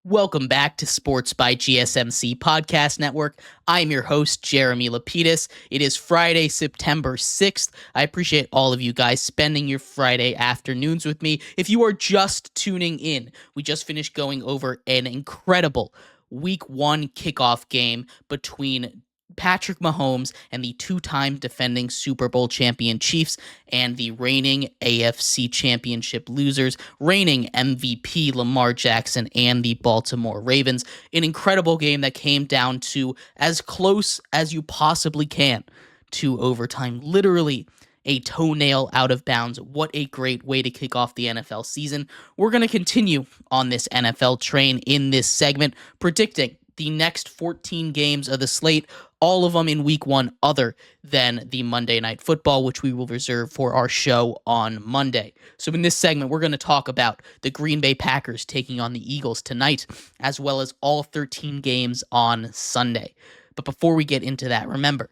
Welcome back to Sports by GSMC Podcast Network. I'm your host, Jeremy Lapidus. It is Friday, September 6th. I appreciate all of you guys spending your Friday afternoons with me. If you are just tuning in, we just finished going over an incredible Week 1 kickoff game between Patrick Mahomes and the two-time defending Super Bowl champion Chiefs and the reigning AFC championship losers, reigning MVP Lamar Jackson and the Baltimore Ravens. An incredible game that came down to as close as you possibly can to overtime. Literally a toenail out of bounds. What a great way to kick off the NFL season. We're going to continue on this NFL train in this segment, predicting the next 14 games of the slate, all of them in Week 1 other than the Monday Night Football, which we will reserve for our show on Monday. So in this segment, we're going to talk about the Green Bay Packers taking on the Eagles tonight, as well as all 13 games on Sunday. But before we get into that, remember,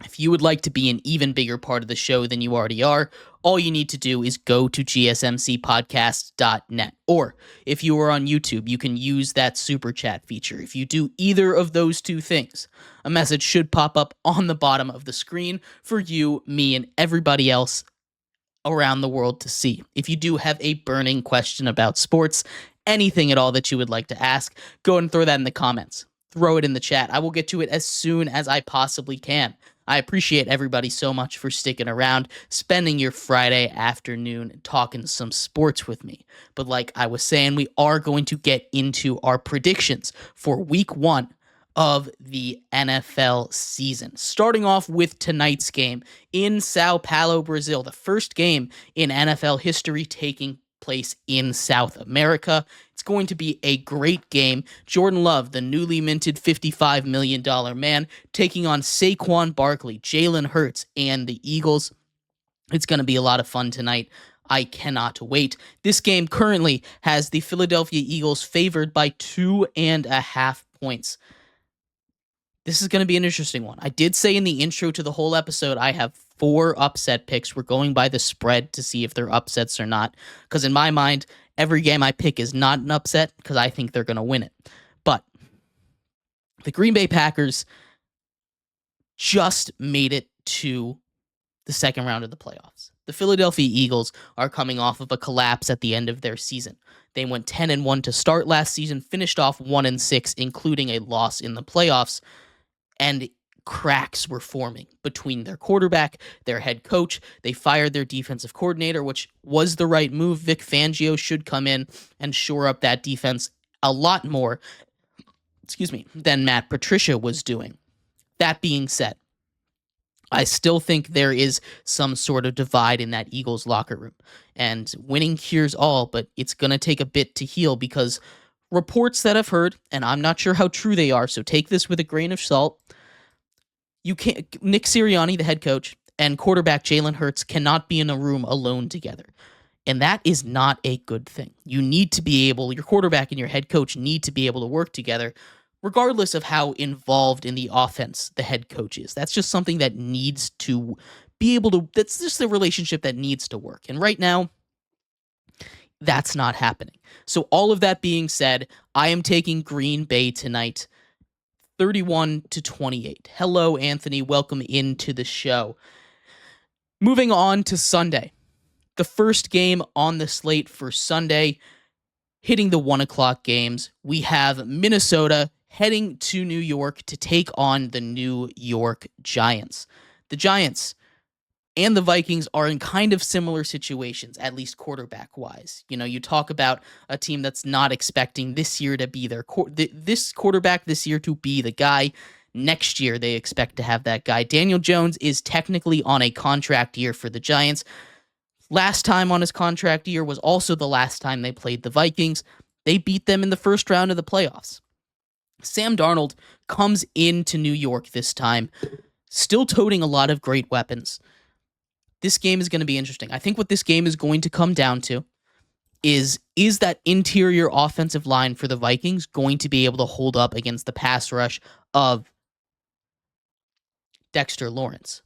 if you would like to be an even bigger part of the show than you already are, all you need to do is go to gsmcpodcast.net. Or if you are on YouTube, you can use that super chat feature. If you do either of those two things, a message should pop up on the bottom of the screen for you, me, and everybody else around the world to see. If you do have a burning question about sports, anything at all that you would like to ask, go and throw that in the comments. Throw it in the chat. I will get to it as soon as I possibly can. I appreciate everybody so much for sticking around, spending your Friday afternoon talking some sports with me. But like I was saying, we are going to get into our predictions for Week 1 of the NFL season. Starting off with tonight's game in Sao Paulo, Brazil, the first game in NFL history taking place in South America. It's going to be a great game. Jordan Love, the newly minted $55 million man, taking on Saquon Barkley, Jalen Hurts, and the Eagles. It's going to be a lot of fun tonight. I cannot wait. This game currently has the Philadelphia Eagles favored by 2.5 points. This is going to be an interesting one. I did say in the intro to the whole episode, I have 4 upset picks. We're going by the spread to see if they're upsets or not. Because in my mind, every game I pick is not an upset because I think they're going to win it. But the Green Bay Packers just made it to the second round of the playoffs. The Philadelphia Eagles are coming off of a collapse at the end of their season. They went 10-1 to start last season, finished off 1-6, including a loss in the playoffs. And cracks were forming between their quarterback, their head coach. They fired their defensive coordinator, which was the right move. Vic Fangio should come in and shore up that defense a lot more, than Matt Patricia was doing. That being said, I still think there is some sort of divide in that Eagles locker room. And winning cures all, but it's going to take a bit to heal because reports that I've heard, and I'm not sure how true they are, so take this with a grain of salt. Nick Sirianni, the head coach, and quarterback Jalen Hurts cannot be in a room alone together. And that is not a good thing. You need to be able, your quarterback and your head coach need to be able to work together, regardless of how involved in the offense the head coach is. That's just something that needs to be able to, that's just the relationship that needs to work. And right now, that's not happening. So all of that being said, I am taking Green Bay tonight, 31-28. Hello, Anthony. Welcome into the show. Moving on to Sunday. The first game on the slate for Sunday, hitting the 1 o'clock games, we have Minnesota heading to New York to take on the New York Giants. The Giants and the Vikings are in kind of similar situations, at least quarterback-wise. You know, you talk about a team that's not expecting this year to be this quarterback this year to be the guy. Next year, they expect to have that guy. Daniel Jones is technically on a contract year for the Giants. Last time on his contract year was also the last time they played the Vikings. They beat them in the first round of the playoffs. Sam Darnold comes into New York this time, still toting a lot of great weapons. This game is going to be interesting. I think what this game is going to come down to is that interior offensive line for the Vikings going to be able to hold up against the pass rush of Dexter Lawrence?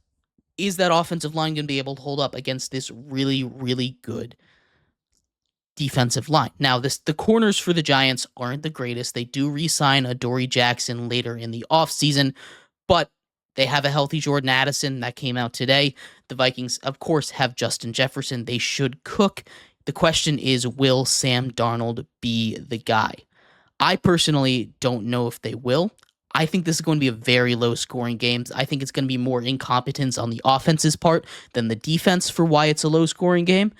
Is that offensive line going to be able to hold up against this really, really good defensive line. Now, the corners for the Giants aren't the greatest. They do re-sign Adoree Jackson later in the offseason, but they have a healthy Jordan Addison that came out today. The Vikings, of course, have Justin Jefferson. They should cook. The question is, will Sam Darnold be the guy? I personally don't know if they will. I think this is going to be a very low-scoring game. I think it's going to be more incompetence on the offense's part than the defense for why it's a low-scoring game.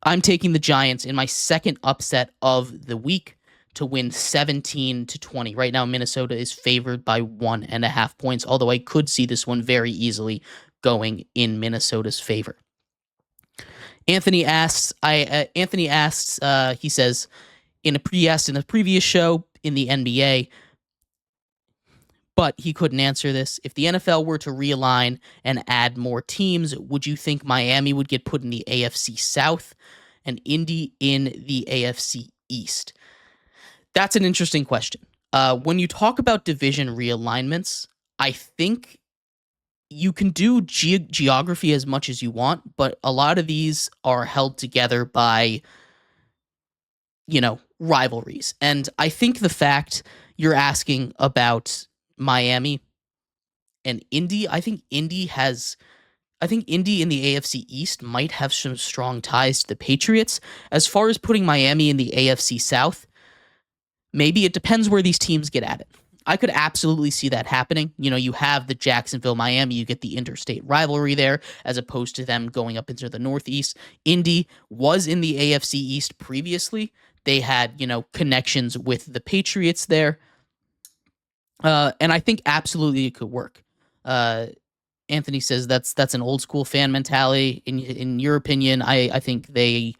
I'm taking the Giants in my second upset of the week to win 17-20. Right now, Minnesota is favored by 1.5 points, although I could see this one very easily going in Minnesota's favor. Anthony asks, he says, in a previous show in the NBA, but he couldn't answer this. If the NFL were to realign and add more teams, would you think Miami would get put in the AFC South and Indy in the AFC East? That's an interesting question. When you talk about division realignments, I think you can do geography as much as you want, but a lot of these are held together by, rivalries. And I think the fact you're asking about Miami and Indy, I think Indy in the AFC East might have some strong ties to the Patriots. As far as putting Miami in the AFC South, maybe it depends where these teams get at it. I could absolutely see that happening. You have the Jacksonville-Miami, you get the interstate rivalry there, as opposed to them going up into the Northeast. Indy was in the AFC East previously. They had, connections with the Patriots there. And I think absolutely it could work. Anthony says that's an old school fan mentality. In your opinion, I think they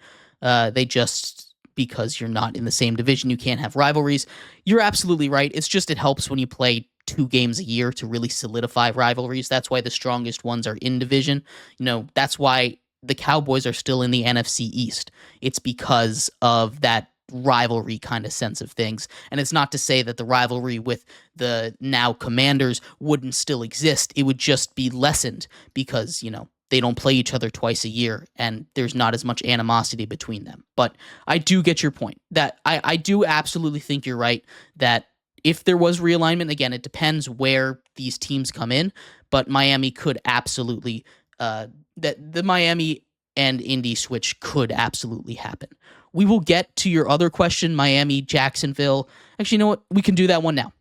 just, because you're not in the same division, you can't have rivalries. You're absolutely right. It's just it helps when you play 2 games a year to really solidify rivalries. That's why the strongest ones are in division. That's why the Cowboys are still in the NFC East. It's because of that rivalry kind of sense of things. And it's not to say that the rivalry with the now Commanders wouldn't still exist. It would just be lessened because, they don't play each other twice a year and there's not as much animosity between them. But I do get your point that I do absolutely think you're right that if there was realignment, again, it depends where these teams come in, but Miami could absolutely, that the Miami and Indy switch could absolutely happen. We will get to your other question, Miami, Jacksonville. Actually, you know what? We can do that one now.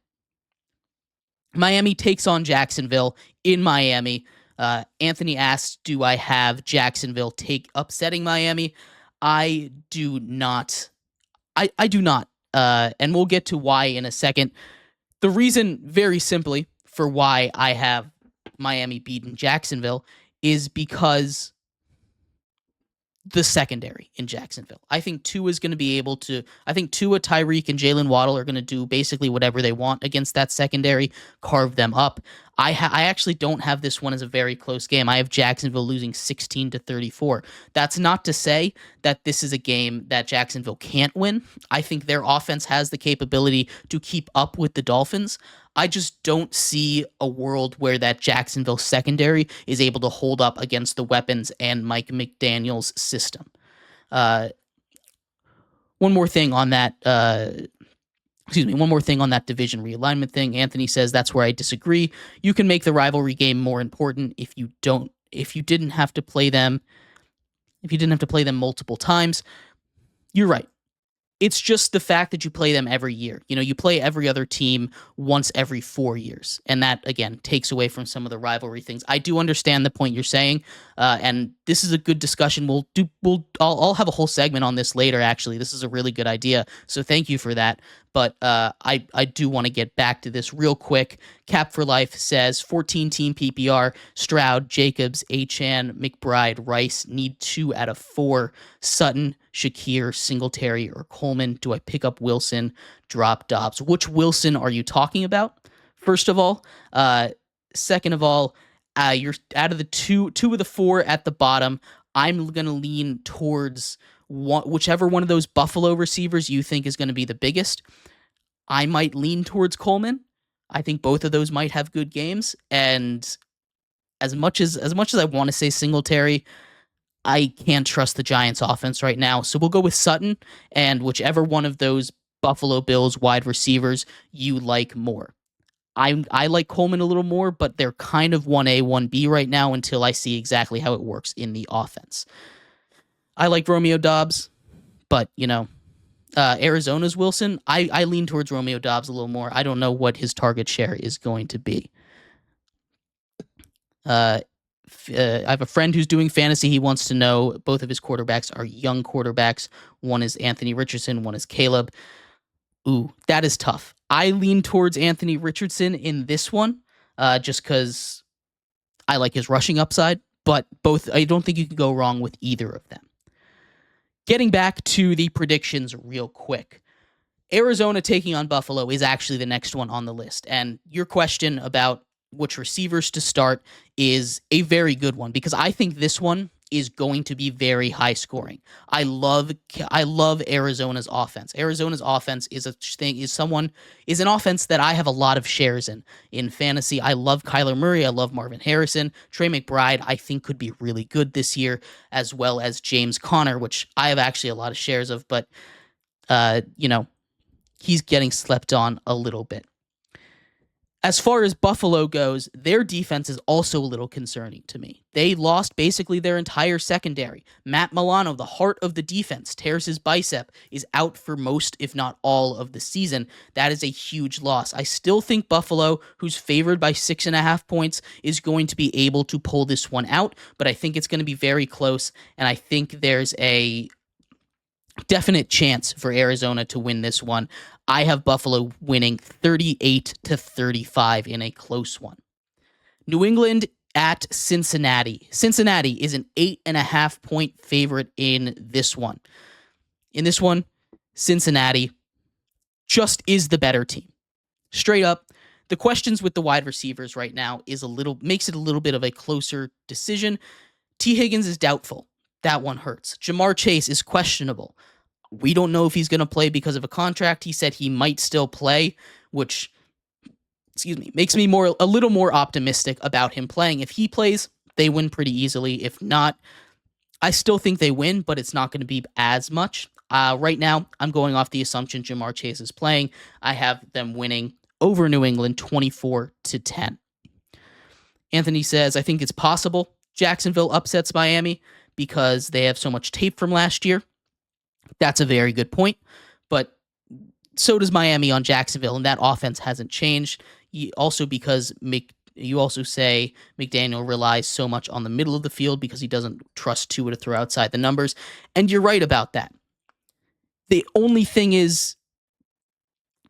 Miami takes on Jacksonville in Miami. Anthony asks, do I have Jacksonville upsetting Miami? I do not. I do not. And we'll get to why in a second. The reason, very simply, for why I have Miami beating Jacksonville is because the secondary in Jacksonville. I think Tua, Tyreek, and Jalen Waddle are going to do basically whatever they want against that secondary, carve them up. I actually don't have this one as a very close game. I have Jacksonville losing 16-34. That's not to say that this is a game that Jacksonville can't win. I think their offense has the capability to keep up with the Dolphins. I just don't see a world where that Jacksonville secondary is able to hold up against the weapons and Mike McDaniel's system. One more thing on that division realignment thing. Anthony says that's where I disagree. You can make the rivalry game more important if you didn't have to play them multiple times. You're right. It's just the fact that you play them every year. You play every other team once every 4 years. And that, again, takes away from some of the rivalry things. I do understand the point you're saying. And this is a good discussion. I'll have a whole segment on this later, actually. This is a really good idea. So thank you for that. But I do want to get back to this real quick. Cap for Life says 14-team PPR, Stroud, Jacobs, Achane, McBride, Rice need 2 out of 4. Sutton, Shakir, Singletary, or Coleman. Do I pick up Wilson, drop Dobbs? Which Wilson are you talking about? First of all. Second of all, you're out of the two of the 4 at the bottom. I'm going to lean towards whichever one of those Buffalo receivers you think is going to be the biggest. I might lean towards Coleman. I think both of those might have good games. And as much as I want to say Singletary, I can't trust the Giants offense right now. So we'll go with Sutton and whichever one of those Buffalo Bills wide receivers you like more. I like Coleman a little more, but they're kind of 1A, 1B right now until I see exactly how it works in the offense. I like Romeo Doubs, but, Arizona's Wilson, I lean towards Romeo Doubs a little more. I don't know what his target share is going to be. I have a friend who's doing fantasy. He wants to know both of his quarterbacks are young quarterbacks. One is Anthony Richardson, one is Caleb. Ooh, that is tough. I lean towards Anthony Richardson in this one, just because I like his rushing upside, but both, I don't think you can go wrong with either of them. Getting back to the predictions real quick. Arizona taking on Buffalo is actually the next one on the list. And your question about which receivers to start is a very good one because I think this one is going to be very high scoring. I love Arizona's offense. Arizona's offense is an offense that I have a lot of shares in fantasy. I love Kyler Murray. I love Marvin Harrison. Trey McBride, I think, could be really good this year, as well as James Conner, which I have actually a lot of shares of, but he's getting slept on a little bit. As far as Buffalo goes, their defense is also a little concerning to me. They lost basically their entire secondary. Matt Milano, the heart of the defense, tears his bicep, is out for most, if not all, of the season. That is a huge loss. I still think Buffalo, who's favored by 6.5 points, is going to be able to pull this one out, but I think it's going to be very close, and I think there's a definite chance for Arizona to win this one. I have Buffalo winning 38-35 in a close one. New England at Cincinnati. Cincinnati is an 8.5 point favorite in this one. In this one, Cincinnati just is the better team. Straight up, the questions with the wide receivers right now makes it a little bit of a closer decision. T. Higgins is doubtful. That one hurts. Jamar Chase is questionable. We don't know if he's going to play because of a contract. He said he might still play, which, makes me a little more optimistic about him playing. If he plays, they win pretty easily. If not, I still think they win, but it's not going to be as much. Right now, I'm going off the assumption Jamar Chase is playing. I have them winning over New England 24-10. Anthony says, I think it's possible Jacksonville upsets Miami because they have so much tape from last year. That's a very good point, but so does Miami on Jacksonville, and that offense hasn't changed. You also say McDaniel relies so much on the middle of the field because he doesn't trust Tua to throw outside the numbers, and you're right about that. The only thing is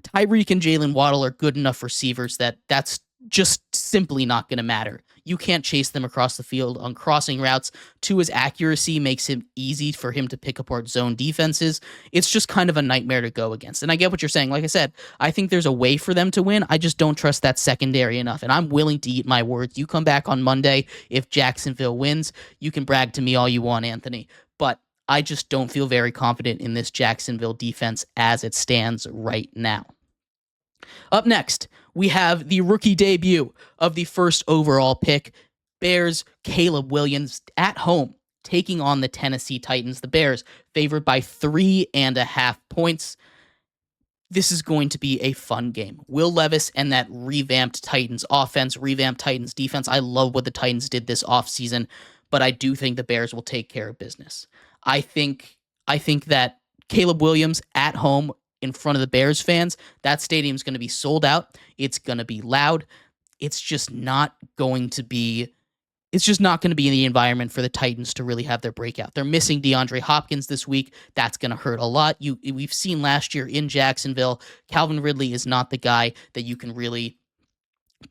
Tyreek and Jalen Waddle are good enough receivers that's just simply not going to matter. You can't chase them across the field on crossing routes. Tua's accuracy makes it easy for him to pick apart zone defenses. It's just kind of a nightmare to go against. And I get what you're saying. Like I said, I think there's a way for them to win. I just don't trust that secondary enough. And I'm willing to eat my words. You come back on Monday. If Jacksonville wins, you can brag to me all you want, Anthony. But I just don't feel very confident in this Jacksonville defense as it stands right now. Up next, we have the rookie debut of the first overall pick, Bears Caleb Williams at home, taking on the Tennessee Titans. The Bears favored by 3.5 points. This is going to be a fun game. Will Levis and that revamped Titans offense, revamped Titans defense. I love what the Titans did this offseason, but I do think the Bears will take care of business. I think that Caleb Williams at home in front of the Bears fans, that stadium's going to be sold out. It's going to be loud. It's just not going to be in the environment for the Titans to really have their breakout. They're missing DeAndre Hopkins this week. That's going to hurt a lot. We've seen last year in Jacksonville, Calvin Ridley is not the guy that you can really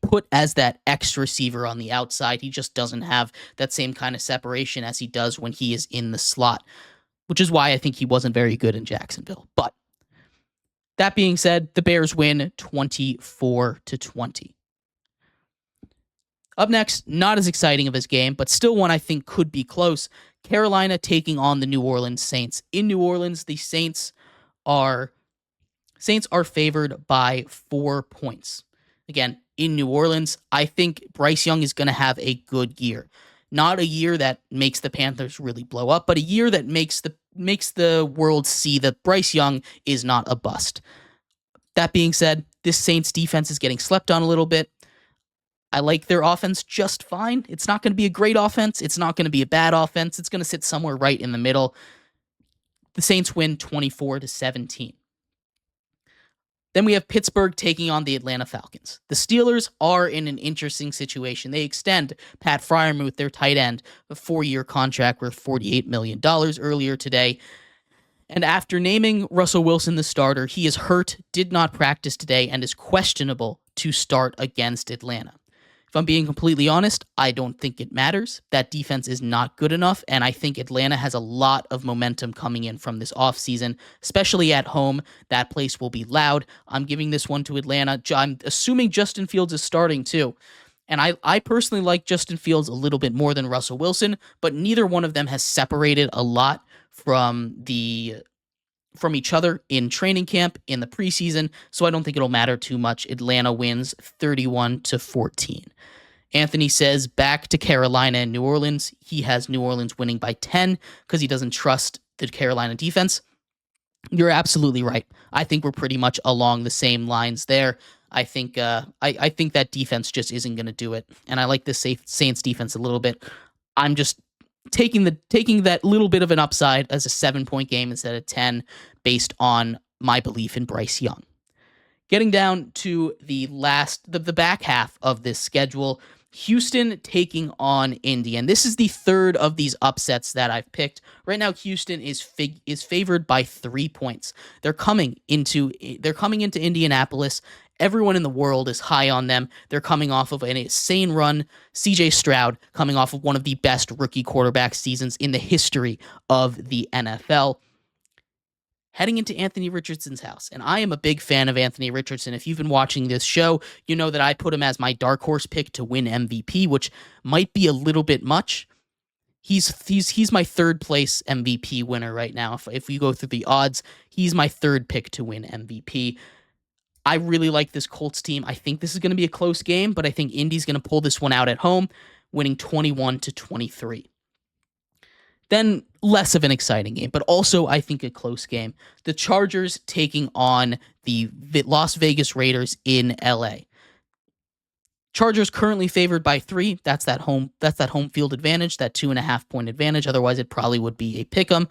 put as that X receiver on the outside. He just doesn't have that same kind of separation as he does when he is in the slot, which is why I think he wasn't very good in Jacksonville. But that being said, the Bears win 24-20. Up next, not as exciting of a game, but still one I think could be close. Carolina taking on the New Orleans Saints. In New Orleans, the Saints are favored by 4 points. Again, in New Orleans, I think Bryce Young is going to have a good year. Not a year that makes the Panthers really blow up, but a year that makes the world see that Bryce Young is not a bust. That being said, this Saints defense is getting slept on a little bit. I like their offense just fine. It's not going to be a great offense. It's not going to be a bad offense. It's going to sit somewhere right in the middle. The Saints win 24-17. Then we have Pittsburgh taking on the Atlanta Falcons. The Steelers are in an interesting situation. They extend Pat Freiermuth, their tight end, a 4-year contract worth $48 million earlier today. And after naming Russell Wilson the starter, he is hurt, did not practice today, and is questionable to start against Atlanta. If I'm being completely honest, I don't think it matters. That defense is not good enough, and I think Atlanta has a lot of momentum coming in from this offseason, especially at home. That place will be loud. I'm giving this one to Atlanta. I'm assuming Justin Fields is starting too. And I personally like Justin Fields a little bit more than Russell Wilson, but neither one of them has separated a lot from each other in training camp, in the preseason, so I don't think it'll matter too much. Atlanta wins 31-14. Anthony says back to Carolina and New Orleans. He has New Orleans winning by 10 because he doesn't trust the Carolina defense. You're absolutely right. I think we're pretty much along the same lines there. I think I think that defense just isn't going to do it, and I like the Saints defense a little bit. I'm just taking that little bit of an upside as a 7-point game instead of 10 based on my belief in Bryce Young. Getting down to the back half of this schedule, Houston taking in Indy, and this is the third of these upsets that I've picked. Right now, Houston is favored by 3 points. They're coming into Indianapolis. Everyone in the world is high on them. They're coming off of an insane run. CJ Stroud coming off of one of the best rookie quarterback seasons in the history of the NFL. Heading into Anthony Richardson's house. And I am a big fan of Anthony Richardson. If you've been watching this show, you know that I put him as my dark horse pick to win MVP, which might be a little bit much. He's my third place MVP winner right now. If we go through the odds, he's my third pick to win MVP. I really like this Colts team. I think this is going to be a close game, but I think Indy's going to pull this one out at home, winning 21-23. Then less of an exciting game, but also I think a close game. The Chargers taking on the Las Vegas Raiders in LA. Chargers currently favored by 3. That's that home field advantage, that 2.5-point advantage. Otherwise, it probably would be a pick'em.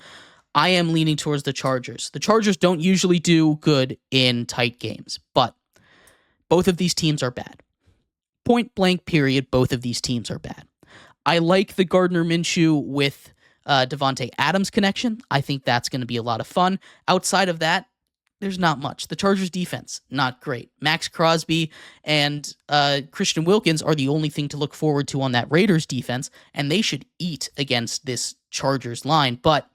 I am leaning towards the Chargers. The Chargers don't usually do good in tight games, but both of these teams are bad. Point blank period, both of these teams are bad. I like the Gardner Minshew with Devontae Adams connection. I think that's going to be a lot of fun. Outside of that, there's not much. The Chargers defense, not great. Max Crosby and Christian Wilkins are the only thing to look forward to on that Raiders defense, and they should eat against this Chargers line, but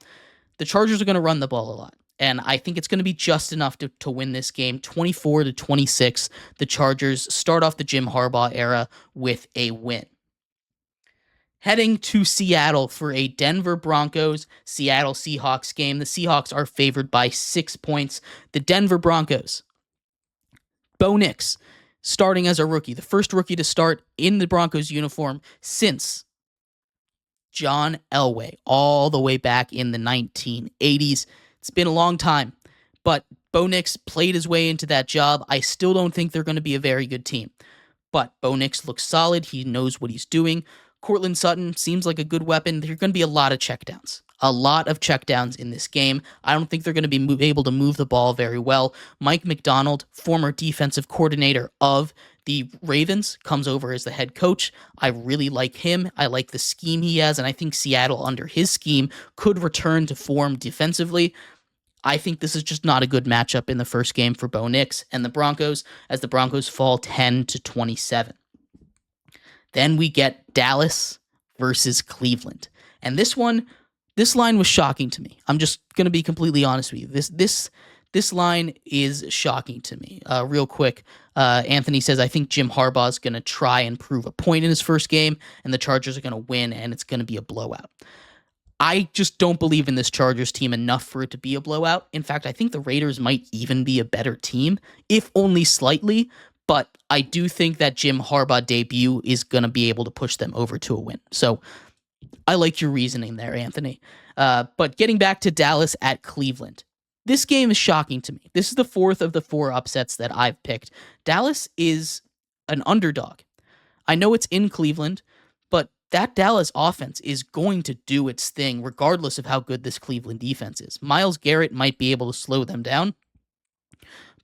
the Chargers are going to run the ball a lot, and I think it's going to be just enough to win this game, 24-26. The Chargers start off the Jim Harbaugh era with a win. Heading to Seattle for a Denver Broncos Seattle Seahawks game. The Seahawks are favored by 6 points. The Denver Broncos, Bo Nix, starting as a rookie, the first rookie to start in the Broncos uniform since John Elway, all the way back in the 1980s. It's been a long time, but Bo Nix played his way into that job. I still don't think they're going to be a very good team, but Bo Nix looks solid. He knows what he's doing. Cortland Sutton seems like a good weapon. There are going to be a lot of checkdowns. A lot of checkdowns in this game. I don't think they're going to be able to move the ball very well. Mike McDonald, former defensive coordinator of the Ravens, comes over as the head coach. I really like him. I like the scheme he has, and I think Seattle, under his scheme, could return to form defensively. I think this is just not a good matchup in the first game for Bo Nix and the Broncos, as the Broncos fall 10-27. Then we get Dallas versus Cleveland. And this line was shocking to me. I'm just going to be completely honest with you. This line is shocking to me. Real quick, Anthony says, I think Jim Harbaugh is going to try and prove a point in his first game, and the Chargers are going to win, and it's going to be a blowout. I just don't believe in this Chargers team enough for it to be a blowout. In fact, I think the Raiders might even be a better team, if only slightly. But I do think that Jim Harbaugh debut is going to be able to push them over to a win. So I like your reasoning there, Anthony. But getting back to Dallas at Cleveland. This game is shocking to me. This is the fourth of the 4 upsets that I've picked. Dallas is an underdog. I know it's in Cleveland, but that Dallas offense is going to do its thing regardless of how good this Cleveland defense is. Myles Garrett might be able to slow them down,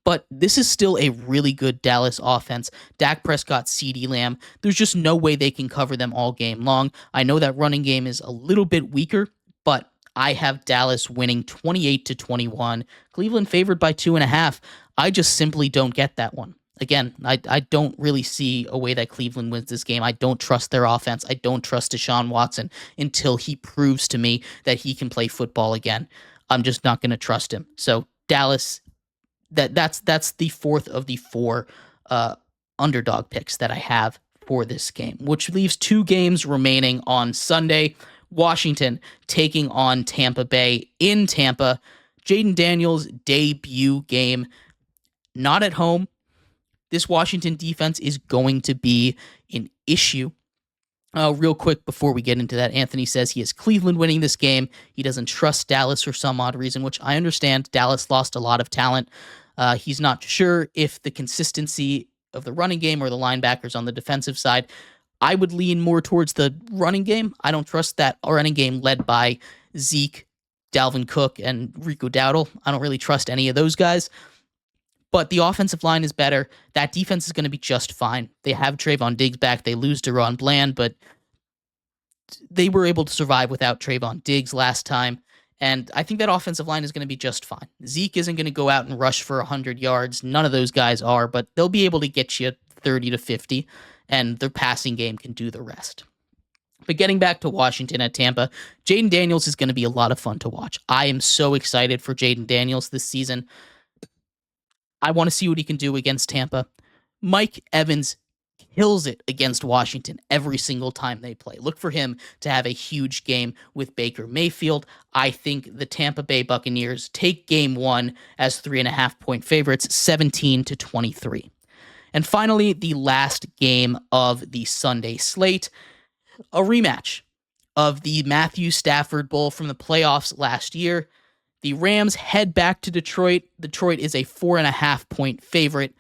but this is still a really good Dallas offense. Dak Prescott, CeeDee Lamb. There's just no way they can cover them all game long. I know that running game is a little bit weaker, but I have Dallas winning 28-21. Cleveland favored by 2.5. I just simply don't get that one. Again, I don't really see a way that Cleveland wins this game. I don't trust their offense. I don't trust Deshaun Watson until he proves to me that he can play football again. I'm just not going to trust him. So Dallas, that's the fourth of the 4 underdog picks that I have for this game, which leaves 2 games remaining on Sunday. Washington taking on Tampa Bay in Tampa. Jaden Daniels' debut game, not at home. This Washington defense is going to be an issue. Real quick before we get into that, Anthony says he has Cleveland winning this game. He doesn't trust Dallas for some odd reason, which I understand. Dallas lost a lot of talent. He's not sure if the consistency of the running game or the linebackers on the defensive side. I would lean more towards the running game. I don't trust that running game led by Zeke, Dalvin Cook, and Rico Dowdle. I don't really trust any of those guys. But the offensive line is better. That defense is going to be just fine. They have Trayvon Diggs back. They lose Deron Bland, but they were able to survive without Trayvon Diggs last time. And I think that offensive line is going to be just fine. Zeke isn't going to go out and rush for 100 yards. None of those guys are, but they'll be able to get you 30 to 50, and their passing game can do the rest. But getting back to Washington at Tampa, Jaden Daniels is going to be a lot of fun to watch. I am so excited for Jaden Daniels this season. I want to see what he can do against Tampa. Mike Evans kills it against Washington every single time they play. Look for him to have a huge game with Baker Mayfield. I think the Tampa Bay Buccaneers take game 1 as 3.5-point favorites, 17-23. And finally, the last game of the Sunday slate, a rematch of the Matthew Stafford Bowl from the playoffs last year. The Rams head back to Detroit. Detroit is a 4.5-point favorite.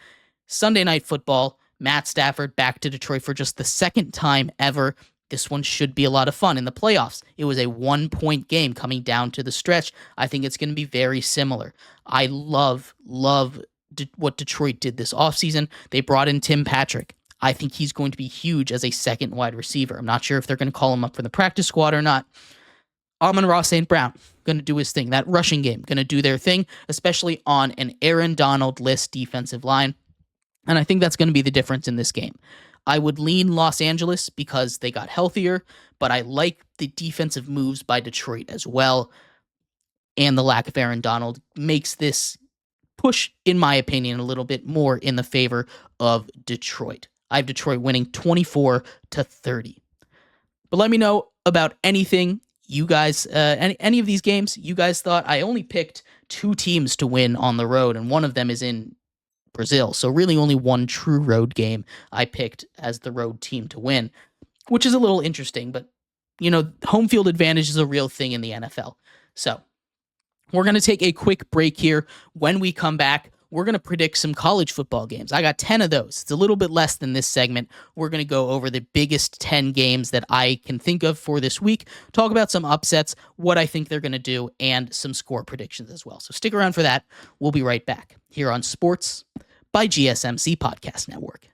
Sunday Night Football, Matt Stafford back to Detroit for just the second time ever. This one should be a lot of fun. In the playoffs, it was a 1-point game coming down to the stretch. I think it's going to be very similar. I love what Detroit did this offseason. They brought in Tim Patrick. I think he's going to be huge as a second wide receiver. I'm not sure if they're going to call him up for the practice squad or not. Amon-Ra St. Brown, going to do his thing. That rushing game, going to do their thing, especially on an Aaron Donald-less defensive line. And I think that's going to be the difference in this game. I would lean Los Angeles because they got healthier, but I like the defensive moves by Detroit as well. And the lack of Aaron Donald makes this push, in my opinion, a little bit more in the favor of Detroit. I have Detroit winning 24-30. But let me know about anything you guys, any of these games you guys thought. I only picked 2 teams to win on the road, and one of them is in Brazil. So really only one true road game I picked as the road team to win, which is a little interesting, but home field advantage is a real thing in the NFL. So we're going to take a quick break here. When we come back, we're going to predict some college football games. I got 10 of those. It's a little bit less than this segment. We're going to go over the biggest 10 games that I can think of for this week, talk about some upsets, what I think they're going to do, and some score predictions as well. So stick around for that. We'll be right back here on Sports by GSMC Podcast Network.